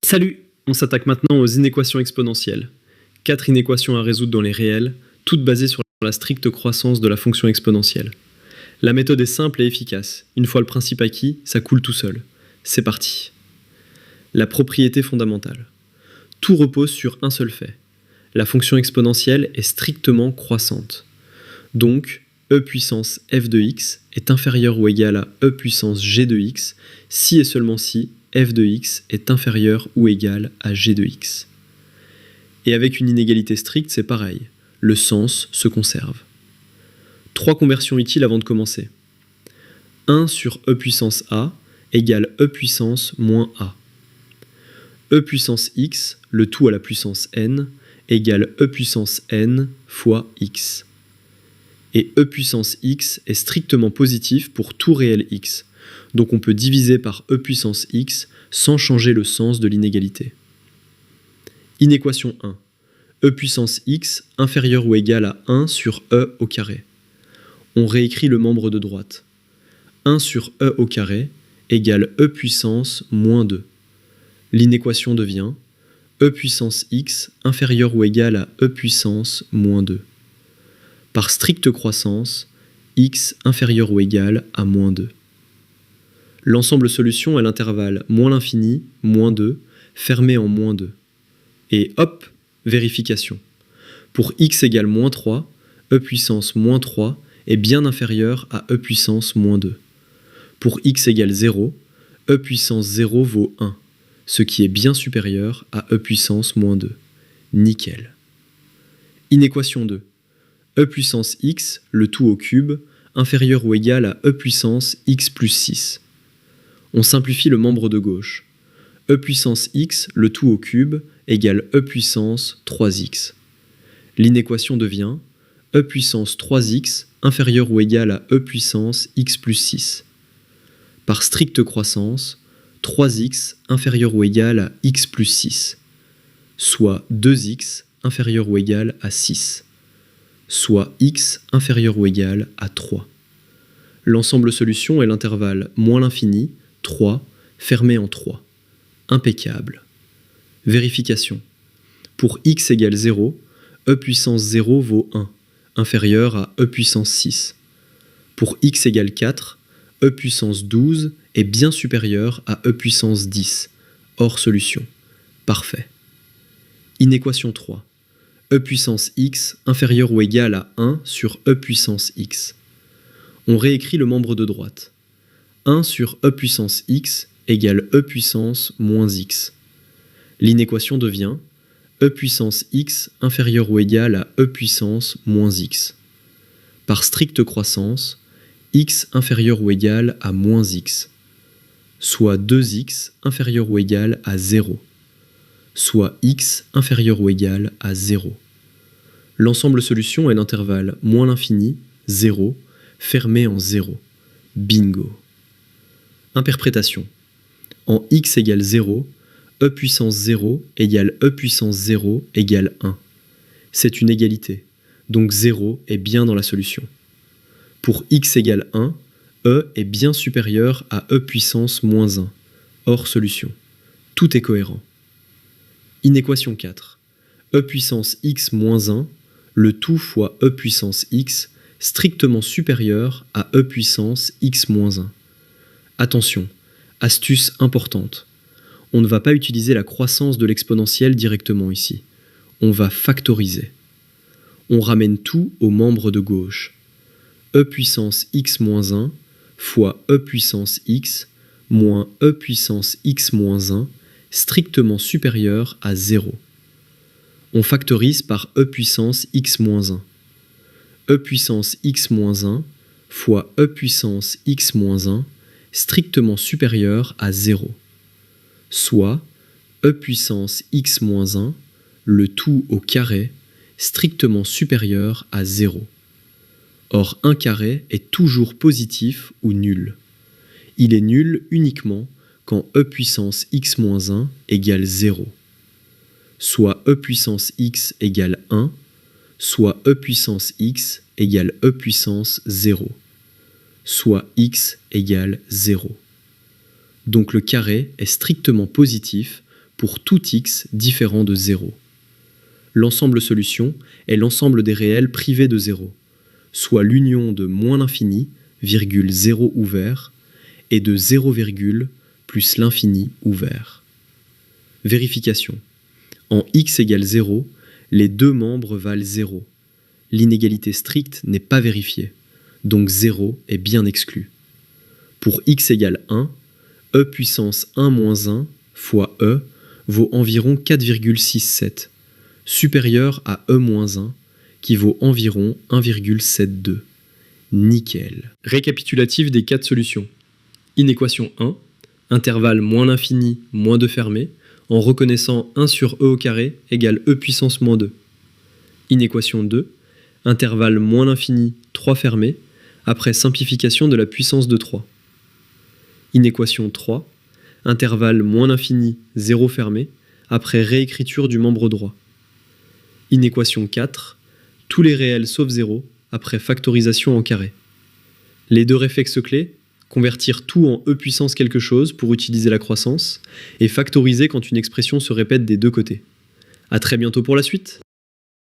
Salut! On s'attaque maintenant aux inéquations exponentielles. 4 inéquations à résoudre dans les réels, toutes basées sur la stricte croissance de la fonction exponentielle. La méthode est simple et efficace. Une fois le principe acquis, ça coule tout seul. C'est parti. La propriété fondamentale. Tout repose sur un seul fait. La fonction exponentielle est strictement croissante. Donc, e puissance f de x est inférieur ou égal à e puissance g de x si et seulement si f de x est inférieur ou égal à g de x. Et avec une inégalité stricte, c'est pareil. Le sens se conserve. 3 conversions utiles avant de commencer. 1 sur e puissance a égale e puissance moins a. E puissance x, le tout à la puissance n, égale e puissance n fois x. Et e puissance x est strictement positif pour tout réel x. Donc on peut diviser par e puissance x sans changer le sens de l'inégalité. Inéquation 1. E puissance x inférieur ou égal à 1 sur e au carré. On réécrit le membre de droite. 1 sur e au carré égale e puissance moins 2. L'inéquation devient e puissance x inférieur ou égal à e puissance moins 2. Par stricte croissance, x inférieur ou égal à moins 2. L'ensemble solution est l'intervalle moins l'infini, moins 2, fermé en moins 2. Et hop, vérification. Pour x égale moins 3, e puissance moins 3 est bien inférieur à e puissance moins 2. Pour x égale 0, e puissance 0 vaut 1, ce qui est bien supérieur à e puissance moins 2. Nickel. Inéquation 2. E puissance x, le tout au cube, inférieur ou égal à e puissance x plus 6. On simplifie le membre de gauche. E puissance x, le tout au cube, égale e puissance 3x. L'inéquation devient e puissance 3x inférieur ou égal à e puissance x plus 6. Par stricte croissance, 3x inférieur ou égal à x plus 6, soit 2x inférieur ou égal à 6, soit x inférieur ou égal à 3. L'ensemble solution est l'intervalle moins l'infini, 3, fermé en 3. Impeccable. Vérification. Pour x égale 0, e puissance 0 vaut 1, inférieur à e puissance 6. Pour x égale 4, e puissance 12 est bien supérieur à e puissance 10, hors solution. Parfait. Inéquation 3. E puissance x inférieur ou égal à 1 sur e puissance x. On réécrit le membre de droite. 1 sur e puissance x égale e puissance moins x. L'inéquation devient e puissance x inférieur ou égal à e puissance moins x. Par stricte croissance, x inférieur ou égal à moins x, soit 2x inférieur ou égal à 0, soit x inférieur ou égal à 0. L'ensemble solution est l'intervalle moins l'infini, 0, fermé en 0. Bingo. Interprétation. En x égale 0, e puissance 0 égale e puissance 0 égale 1. C'est une égalité, donc 0 est bien dans la solution. Pour x égale 1, e est bien supérieur à e puissance moins 1, hors solution. Tout est cohérent. Inéquation 4. E puissance x moins 1, le tout fois e puissance x, strictement supérieur à e puissance x moins 1. Attention, astuce importante. On ne va pas utiliser la croissance de l'exponentielle directement ici. On va factoriser. On ramène tout au membre de gauche. E puissance x moins 1 fois e puissance x moins e puissance x moins 1 strictement supérieur à 0. On factorise par e puissance x moins 1. E puissance x moins 1 fois e puissance x moins 1 strictement supérieur à 0. Soit e puissance x moins 1, le tout au carré, strictement supérieur à 0. Or, 1 carré est toujours positif ou nul. Il est nul uniquement quand e puissance x moins 1 égale 0. Soit e puissance x égale 1, soit e puissance x égale e puissance 0. Soit x égale 0. Donc le carré est strictement positif pour tout x différent de 0. L'ensemble solution est l'ensemble des réels privés de 0, soit l'union de moins l'infini, virgule 0 ouvert, et de 0, plus l'infini ouvert. Vérification. En x égale 0, les deux membres valent 0. L'inégalité stricte n'est pas vérifiée, donc 0 est bien exclu. Pour x égale 1, e puissance 1 moins 1 fois e vaut environ 4,67, supérieur à e moins 1, qui vaut environ 1,72. Nickel. Récapitulatif des 4 solutions. Inéquation 1, intervalle moins l'infini, moins 2 fermé, en reconnaissant 1 sur e au carré égale e puissance moins 2. Inéquation 2, intervalle moins l'infini, 3 fermé, après simplification de la puissance de 3. Inéquation 3, intervalle moins l'infini, 0 fermé, après réécriture du membre droit. Inéquation 4, tous les réels sauf 0, après factorisation en carré. Les deux réflexes clés, convertir tout en e puissance quelque chose pour utiliser la croissance, et factoriser quand une expression se répète des deux côtés. À très bientôt pour la suite.